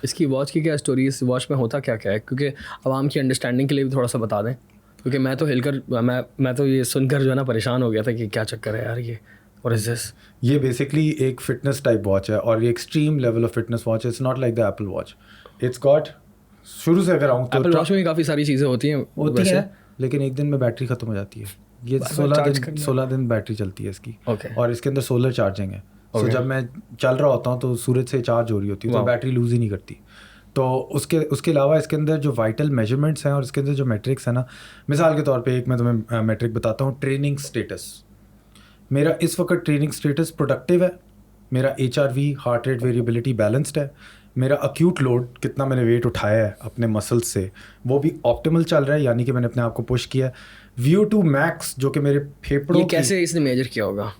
इसकी वॉच की क्या स्टोरी, इस वॉच में होता क्या क्या है, क्योंकि आवाम की अंडरस्टैंडिंग के लिए भी थोड़ा सा बता दें, क्योंकि मैं तो हिलकर मैं तो ये सुनकर जो है ना परेशान हो गया था कि क्या चक्कर है यार ये, और इज दिस। ये बेसिकली एक फिटनेस टाइप वॉच है और ये extreme level of fitness watch है। It's not like the Apple watch. It's got, शुरू से अगर आऊँ तो एप्पल वॉच में काफ़ी सारी चीज़ें होती हैं है, लेकिन एक दिन में बैटरी ख़त्म हो जाती है। ये 16 दिन बैटरी चलती है इसकी। और इसके अंदर सोलर चार्जिंग है। सो जब मैं चल रहा होता हूँ तो सूरज से चार्ज हो रही होती है, तो बैटरी लूज़ ही नहीं करती। तो उसके अलावा इसके अंदर जो वाइटल मेजरमेंट्स हैं और इसके अंदर जो मैट्रिक्स है ना, मिसाल के तौर पे एक मैं तुम्हें मैट्रिक बताता हूँ। ट्रेनिंग स्टेटस, मेरा इस वक्त ट्रेनिंग स्टेटस प्रोडक्टिव है। मेरा HRV heart rate variability balanced है। मेरा अक्यूट लोड, कितना मैंने वेट उठाया है अपने मसल्स से, वो भी ऑप्टिमल चल रहा है, यानी कि मैंने अपने आप को पुश किया है। VO2 मैक्स जो कि मेरे फेफड़ों, ये कैसे इसने मेजर किया होगा?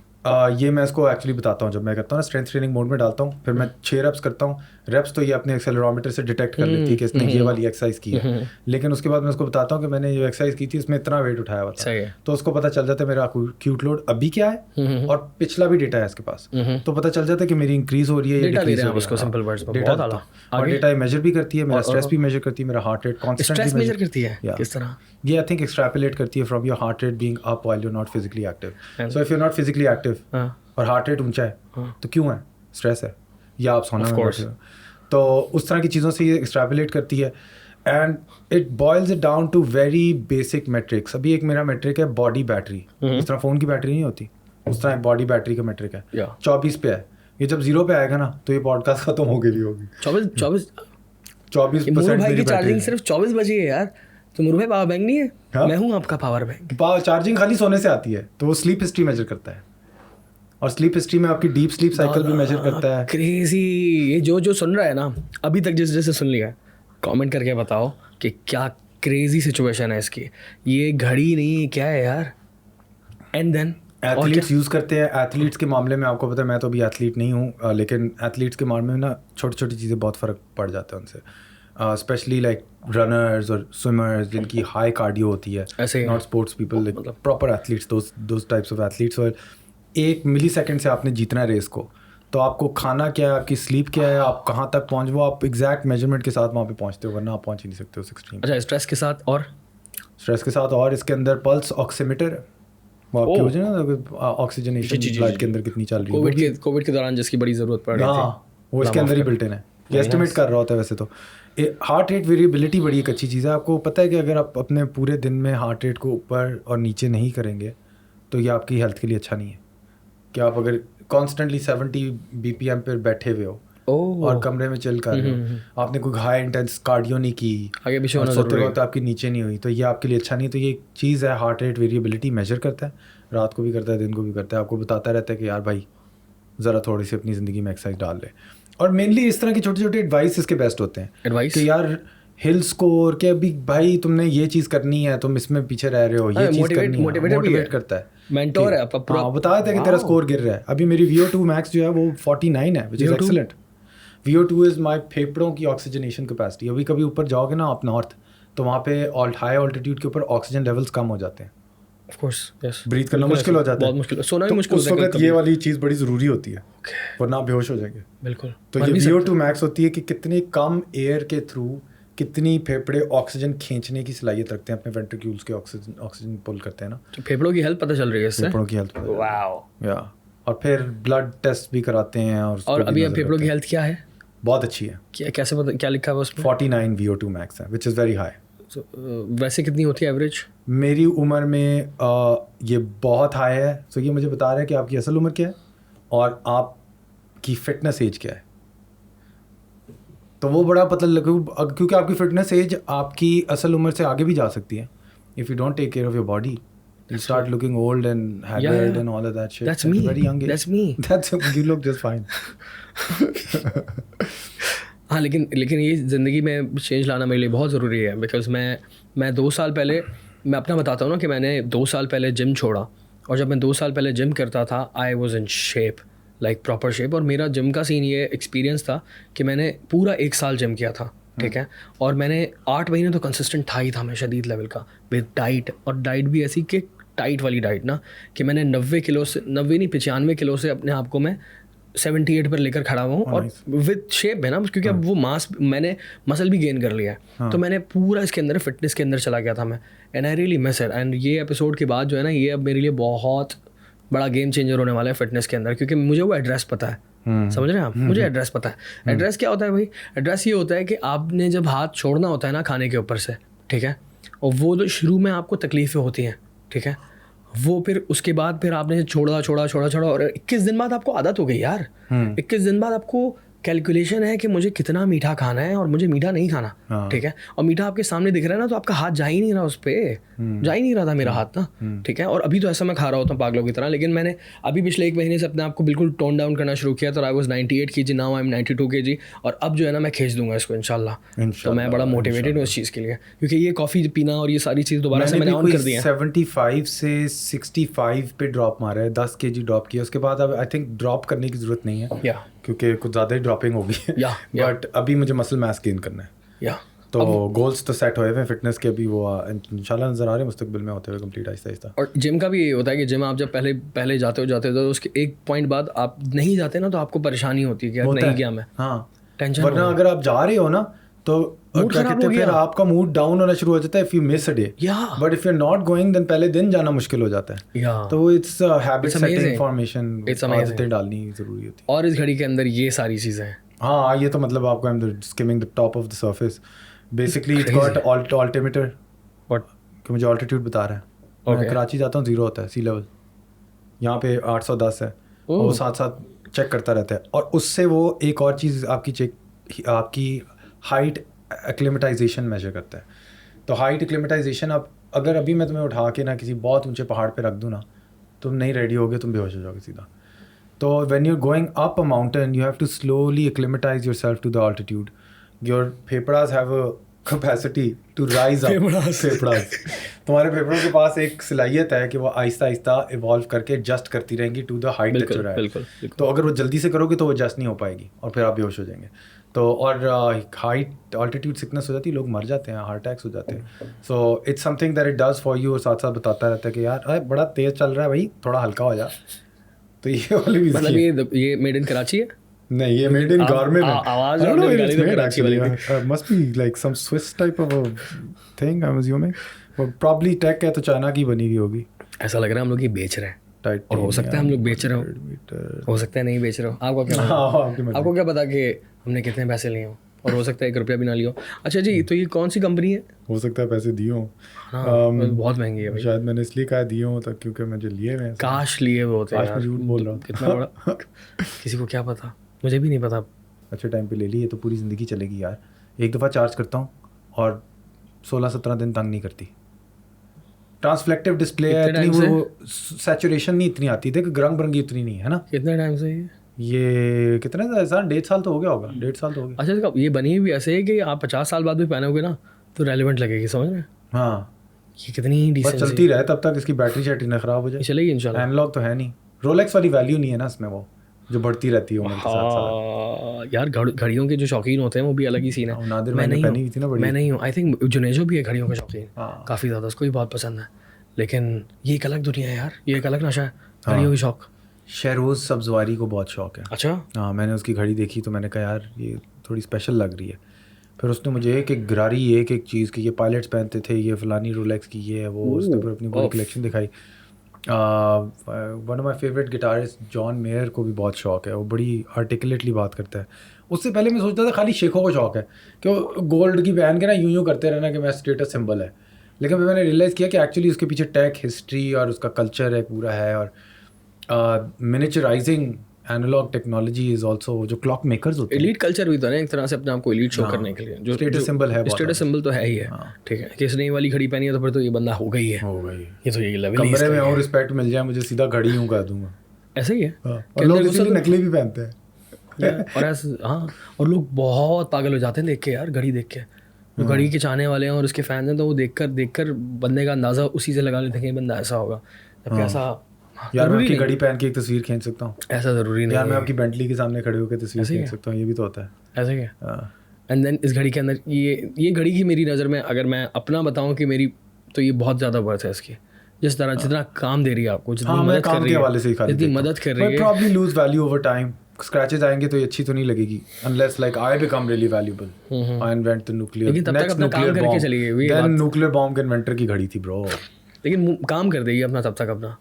ये मैं इसको एक्चुअली बताता हूँ। जब मैं करता हूँ ना स्ट्रेंथ ट्रेनिंग मोड में डालता हूँ, फिर मैं 6 रेप्स करता हूँ। रेप्स तो ये अपने एक्सेलरोमीटर से डिटेक्ट कर लेती है कि इसने ये वाली एक्सरसाइज की है, लेकिन उसके बाद मैं उसको बताता हूँ कि मैंने ये एक्सरसाइज की थी, इसमें इतना वेट उठाया हुआ था, तो उसको पता चल जाता है मेरा क्यूट लोड अभी क्या है, और पिछला भी डेटा है इसके पास, तो पता चल जाता है कि मेरी इंक्रीज हो रही है, डेटा ले रहे हैं उसको, सिंपल वर्ड्स में बहुत आला। और डेटा मेजर भी करती है, मेरा स्ट्रेस भी मेजर करती है, मेरा हार्ट रेट कॉन्स्टेंटली मेजर करती है। किस तरह? ये आई थिंक एक्सट्रैपुलेट करती है from your heart rate being up while you are not physically active. So if you are not physically active और हार्ट रेट ऊंचा है तो क्यों है? स्ट्रेस है या आप सोना में बैठे हो। तो उस तरह की चीज़ों से ये एक्सट्रैपुलेट करती है and it boils it down to very basic metrics. अभी एक मेरा मेट्रिक है बॉडी बैटरी, इस तरह फ़ोन की बैटरी नहीं होती, उस तरह एक बॉडी बैटरी का मेट्रिक है। 24 पे है। ये जब 0 पे आएगा ना तो ये पॉडकास्ट खत्म हो गई होगी। 24% भाई की चार्जिंग सिर्फ 24 बजे है यार। तो मुरु भाई पावर बैंक नहीं है? हाँ? मैं हूँ आपका पावर बैंक। चार्जिंग खाली सोने से आती है, तो वो स्लीप हिस्ट्री मेजर करता है, और स्लीप हिस्ट्री में आपकी डीप स्लीप साइकिल भी मेजर करता है। क्रेजी। ये जो सुन रहा है ना अभी तक, जैसे सुन लिया, कमेंट करके बताओ कि क्या क्रेजी सिचुएशन है इसकी। ये घड़ी नहीं क्या है यार। एंड देन एथलीट्स यूज़ करते हैं। एथलीट्स के मामले में आपको पता है, मैं तो अभी एथलीट नहीं हूँ, लेकिन एथलीट्स के मामले में ना छोटी छोटी चीज़ें बहुत फ़र्क पड़ जाता है उनसे, स्पेशली लाइक रनर्स और स्विमर्स जिनकी हाई कार्डियो होती है, not sports people, like proper athletes, those types of athletes. और 1 मिलीसेकंड से आपने जीतना है रेस को, तो आपको खाना क्या है, आपकी स्लीप क्या है, आप कहाँ तक पहुँच, वो आप एग्जैक्ट मेजरमेंट के साथ वहाँ पे पहुँचते हो, वरना आप पहुँच ही नहीं सकते उस एक्सट्रीम। अच्छा, स्ट्रेस के साथ और इसके अंदर पल्स ऑक्सीमीटर, वो आपकी हो जाए ना ऑक्सीजनेशन ब्लड के अंदर कितनी चल रही है। कोविड के दौरान जिसकी बड़ी ज़रूरत पड़ रही थी, वो इसके अंदर ही बिल्ट इन है। ये एस्टिमेट कर रहा होता है। वैसे तो हार्ट रेट वेरिएबिलिटी बड़ी एक अच्छी चीज़ है। आपको पता है कि अगर आप अपने पूरे दिन में हार्ट रेट को ऊपर और नीचे नहीं करेंगे तो ये आपकी हेल्थ के लिए अच्छा नहीं है। कि आप अगर कॉन्स्टेंटली 70 BPM पर बैठे हुए हो और कमरे में चिल कर रहे हो, आपने कोई हाई इंटेंस कार्डियो नहीं की, आगे पीछे और सोते वक्त आपकी नीचे नहीं हुई, तो ये आपके लिए अच्छा नहीं। तो ये एक चीज़ है, हार्ट रेट वेरिएबिलिटी मेजर करता है, रात को भी करता है, दिन को भी करता है, आपको बताता रहता है कि यार भाई ज़रा थोड़ी सी अपनी ज़िंदगी में एक्सरसाइज डाल ले। और मेनली इस तरह की छोटे छोटे एडवाइस इसके बेस्ट होते हैं। एडवाइस कि यार हिल स्कोर के अभी भाई तुमने ये चीज़ करनी है, तुम इसमें पीछे रह रहे हो, ये चीज़ करनी है, मोटिवेट करता है, मेंटोर है। हाँ, बताया था कि तेरा स्कोर गिर रहा है। अभी मेरी VO2 मैक्स जो है वो 49 है, which is excellent. VO2 is my फेफड़ों की ऑक्सीजनेशन कैपेसिटी। अभी कभी ऊपर जाओगे ना आप नॉर्थ, तो वहाँ पे हाई ऑल्टीट्यूड के ऊपर ऑक्सीजन लेवल्स कम हो जाते हैं, ऑफ कोर्स, यस, ब्रीथ करना मुश्किल हो जाता है, बहुत मुश्किल, सोना भी मुश्किल होता है। उस वक्त ये वाली चीज़ बड़ी ज़रूरी होती है, वरना आप बेहोश हो जाएंगे। बिल्कुल। तो ये VO2 मैक्स होती है कि कितने कम एयर के थ्रू कितनी फेफड़े ऑक्सीजन खींचने की सलाहियत रखते हैं, अपने वेंट्रिक्यूल्स के ऑक्सीजन पुल करते हैं ना। तो फेफड़ों की हेल्थ पता चल रही है इससे, फेफड़ों की हेल्थ, वाओ, या और फिर ब्लड टेस्ट भी कराते हैं। और अभी फेफड़ों की हेल्थ क्या है? बहुत अच्छी है। कैसे पता, क्या लिखा है उसमें? 49 VO2 मैक्स है, विच इज़ वेरी हाई। वैसे कितनी होती है एवरेज? मेरी उम्र में ये बहुत हाई है। सो ये मुझे बता रहा है कि आपकी असल उम्र क्या है और आपकी फिटनेस एज क्या है। तो वो बड़ा पता लगे, क्योंकि आपकी फिटनेस एज आपकी असल उम्र से आगे भी जा सकती है। If you don't take care of your body, you start looking old and haggard and all of that shit. That's me. Very young age. That's me. You look just fine. हाँ, लेकिन ये ज़िंदगी में चेंज लाना मेरे लिए बहुत ज़रूरी है। बिकॉज मैं 2 साल पहले, मैं अपना बताता हूँ ना कि मैंने 2 साल पहले जिम छोड़ा, और जब मैं 2 साल पहले जिम करता था I was in shape, like proper shape. और मेरा जिम का सीन ये एक्सपीरियंस था कि मैंने पूरा 1 साल जिम किया था, ठीक है, और मैंने 8 महीने तो कंसिस्टेंट था ही था मैं, शदीद लेवल का, विद डाइट। और डाइट भी ऐसी कि टाइट वाली डाइट ना, कि मैंने 90 किलो से 95 किलो से अपने आप को मैं 78 पर लेकर खड़ा हुआ हूँ और विद शेप है ना, क्योंकि अब वो मास मैंने मसल भी गेन कर लिया है, तो मैंने पूरा इसके अंदर फिटनेस के अंदर चला गया था मैं, and I really miss it. And ये एपिसोड के बाद जो है ना, ये अब मेरे लिए बहुत बड़ा गेम चेंजर होने वाला है फिटनेस के अंदर, क्योंकि मुझे वो एड्रेस पता है। समझ रहे हैं आप? मुझे एड्रेस पता है। एड्रेस क्या होता है भाई? एड्रेस ये होता है कि आपने जब हाथ छोड़ना होता है ना खाने के ऊपर से, ठीक है, और वो जो शुरू में आपको तकलीफ़ें होती हैं, ठीक है, वो फिर उसके बाद फिर आपने छोड़ा और 21 दिन बाद आपको आदत हो गई यार। 21 दिन बाद आपको कैलकुलेशन है कि मुझे कितना मीठा खाना है और मुझे मीठा नहीं खाना, ठीक है, और मीठा आपके सामने दिख रहा है ना, तो आपका हाथ जा ही नहीं रहा उस पर, जा ही नहीं रहा था मेरा हाथ ना, ठीक है। और अभी तो ऐसा मैं खा रहा होता हूँ पागलों की तरह, लेकिन मैंने अभी पिछले 1 महीने से अपने आप को बिल्कुल टोन डाउन करना शुरू किया। तो I was 98 kg, now I am 92 kg, और अब जो है ना मैं खींच दूंगा इसको इंशाल्लाह। तो मैं बड़ा मोटिवेटेड हूँ इस चीज़ के लिए, क्योंकि ये कॉफ़ी पीना और ये सारी चीज़ दोबारा से मैंने ऑन कर दी है। 75 से 65 पे ड्रॉप मारा है, 10 kg ड्रॉप किया, उसके बाद अब आई थिंक ड्रॉप करने की ज़रूरत नहीं है, क्योंकि कुछ ज़्यादा ही ड्रॉपिंग हो गई है। बट अभी मुझे मसल मास गेन करना है, तो गोल्स तो सेट हुए हैं फिटनेस के, अभी वो इंशाल्लाह नज़र आ रहे हैं मुस्तकबिल में होते हुए कंप्लीट आहिस्ता आहिस्ता। और जिम का भी ये होता है कि जिम आप जब पहले जाते हो तो उसके एक पॉइंट बाद आप नहीं जाते ना, तो आपको परेशानी होती है कि यार नहीं गया मैं, टेंशन। वरना अगर आप जा रहे हो ना तो क्या कहते हैं, फिर आपका मूड डाउन होना शुरू हो जाता है if you miss a day, but if you are not going then पहले दिन जाना मुश्किल हो जाता है। तो इट्स हैबिट सेटिंग फॉर्मेशन, आदतें डालनी जरूरी होती है। और इस घड़ी के अंदर ये सारी चीज़ें हैं। हाँ, ये तो मतलब आपको I am skimming the top of the surface basically. It's got altimeter, what कि मुझे ऑल्टीट्यूड बता रहा है। मैं कराची जाता हूँ, 0 होता है सी लेवल, यहाँ पे 810 है, और वो साथ साथ चेक करता रहता है। और उससे वो एक और चीज़ आपकी हाइट एक्लिमेटाइजेशन मेजर करता है। तो हाइट एक्लिमेटाइजेशन, अब अगर अभी मैं तुम्हें उठा के ना किसी बहुत ऊंचे पहाड़ पे रख दूँ ना, तुम नहीं रेडी होगे, तुम बेहोश हो जाओगे सीधा। तो when you are going up a mountain you have to slowly acclimatise yourself to the altitude. Your फेफड़ास have a capacity to rise up. फेफड़ास तुम्हारे फेफड़ों के पास एक सलाहियत है कि वो आहिस्ता आहिस्ता इवॉल्व करके एडजस्ट करती रहेंगी to the height that you are at. तो अगर वो जल्दी से करोगे तो वो एडजस्ट नहीं हो पाएगी और फिर आप बेहोश हो जाएंगे। तो और हाइट ऑल्टीट्यूड सिकनेस हो जाती है, लोग मर जाते हैं, हार्ट अटैक्स हो जाते हैं। So it's something that it does for you, और साथ साथ बताता रहता है कि यार बड़ा तेज़ चल रहा है भाई, थोड़ा हल्का हो जा। तो ये वाली भी मतलब ये मेड इन कराची है? नहीं, ये मेड इन गारमेंट है। आवाज निकाली तो कराची वाली थी। Must be like some Swiss type of thing, I am assuming. वो प्रॉब्ली टेक है तो चाइना की बनी हुई होगी। ऐसा लग रहा है हम लोग ये बेच रहे हैं, और हो सकता है हम लोग बेच रहे हो सकता है नहीं बेच रहे हो। आपको क्या पता कि हमने कितने पैसे लिए हो, और हो सकता है 1 रुपया भी ना लियो। अच्छा जी, तो ये कौन सी कंपनी है? हो सकता है पैसे दिए हों, बहुत महंगी है भाई। शायद मैंने इसलिए कहा दिए हों तक क्योंकि मुझे लिए हुए हैं। काश लिए हुए होते यार, झूठ बोल रहा हूँ। कितना बड़ा किसी को क्या पता, मुझे भी नहीं पता। अच्छे टाइम पे ले ली, ये तो पूरी ज़िंदगी चलेगी यार। एक दफ़ा चार्ज करता हूँ और 16-17 दिन तंग नहीं करती। ट्रांसफ्लेक्टिव डिस्प्ले है, इतनी वो सैचुरेशन नहीं इतनी आती, देख रंग बिरंगी इतनी नहीं है ना। कितने टाइम से ये कितने साल? 1.5 साल तो हो गया होगा। 1.5 साल तो हो गया। अच्छा, ये बनी हुई ऐसे है कि आप 50 साल बाद भी पहनोगे ना तो रेलिवेंट लगेगी, समझ रहे हैं? हाँ, ये कितनी डिसेंट चलती रहे तब तक, इसकी बैटरी शैटरी ना ख़राब हो जाए। चलेगी इंशाल्लाह। एनालॉग तो है नहीं, रोलेक्स वाली वैल्यू नहीं है ना इसमें, वो जो बढ़ती रहती है उम्र के साथ। यार घड़ियों के जो शौकीन होते हैं वो भी अलग ही सीन है। मैं नहीं हूँ। आई थिंक जुनेजो भी है घड़ियों का शौकीन, काफ़ी ज़्यादा, उसको भी बहुत पसंद है। लेकिन ये एक अलग दुनिया है यार, ये एक अलग नशा है घड़ियों की शौक। शहरोज़ सब्ज़वारी को बहुत शौक है। अच्छा। हाँ, मैंने उसकी घड़ी देखी तो मैंने कहा यार ये थोड़ी स्पेशल लग रही है। फिर उसने मुझे एक गिरारी एक चीज़ की, ये पायलट्स पहनते थे, ये फलानी रोलेक्स की, ये है वो, उसने फिर अपनी पूरी कलेक्शन दिखाई। One of my favourite guitarist John mayor को भी बहुत शौक है, वो बड़ी आर्टिकुलेटली बात करता है। उससे पहले मैं सोचता था खाली शेखों को शौक है कि वो गोल्ड की पहन के ना यूं करते रहना कि मैं स्टेटस सिंबल है। लेकिन फिर मैंने रियलाइज़ किया कि एक्चुअली उसके पीछे टेक हिस्ट्री और उसका कल्चर है पूरा है। और मिनिचराइजिंग एनालॉग टेक्नोलॉजी इज ऑल्सो, जो क्लॉक मेकर्स होते हैं, एलीट कल्चर भी तो है एक तरह से अपने आप को एलीट शो करने के लिए, जो स्टेटस सिंबल है। स्टेटस सिंबल तो है ही है, ठीक है। किसने ये वाली घड़ी पहनी है तो फिर तो ये बंदा हो गई है, ये तो ये लेवल है। कमरे में और रिस्पेक्ट मिल जाए मुझे, सीधा घड़ी यूं कर दूंगा। ऐसा ही है, और लोग इसलिए नकली भी पहनते हैं। और ऐसे हाँ, और लोग बहुत पागल हो जाते हैं देख के यार, घड़ी देख के। जो घड़ी के चाहने वाले हैं और उसके फैन हैं तो वो देखकर बंदे का अंदाज़ा उसी से लगा लेते हैं कि बंदा ऐसा होगा। जबकि ऐसा यार, मैं आपकी घड़ी पहन के एक तस्वीर खींच सकता हूँ, ऐसा ज़रूरी नहीं यार। मैं आपकी बेंटली के सामने खड़े होकर तस्वीर खींच सकता हूँ, ये भी तो होता है। ऐसे क्या? एंड देन इस घड़ी के अंदर ये घड़ी की मेरी नज़र में, अगर मैं अपना बताऊँ कि मेरी, तो ये बहुत ज़्यादा वर्थ है इसकी। जिस तरह जितना काम दे रही है आपको, जितनी मदद कर रही है, जितनी मदद कर रही है, probably lose value over time scratches आएंगे तो ये अच्छी तो नहीं लगेगी unless like I become really valuable. I invent the nuclear लेकिन तब तक अपना काम करके चली गई then nuclear bomb के इन्वेंटर की घड़ी थी bro. लेकिन काम कर देगी अपना तब तक अपना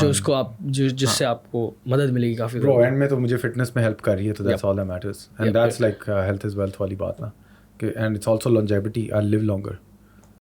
जो उसको आप जिससे आपको मदद मिलेगी काफ़ी bro एंड में तो मुझे फिटनेस में हेल्प कर रही है तो that's all that matters and that's like health is wealth वाली बात ना and it's also longevity. I'll live longer.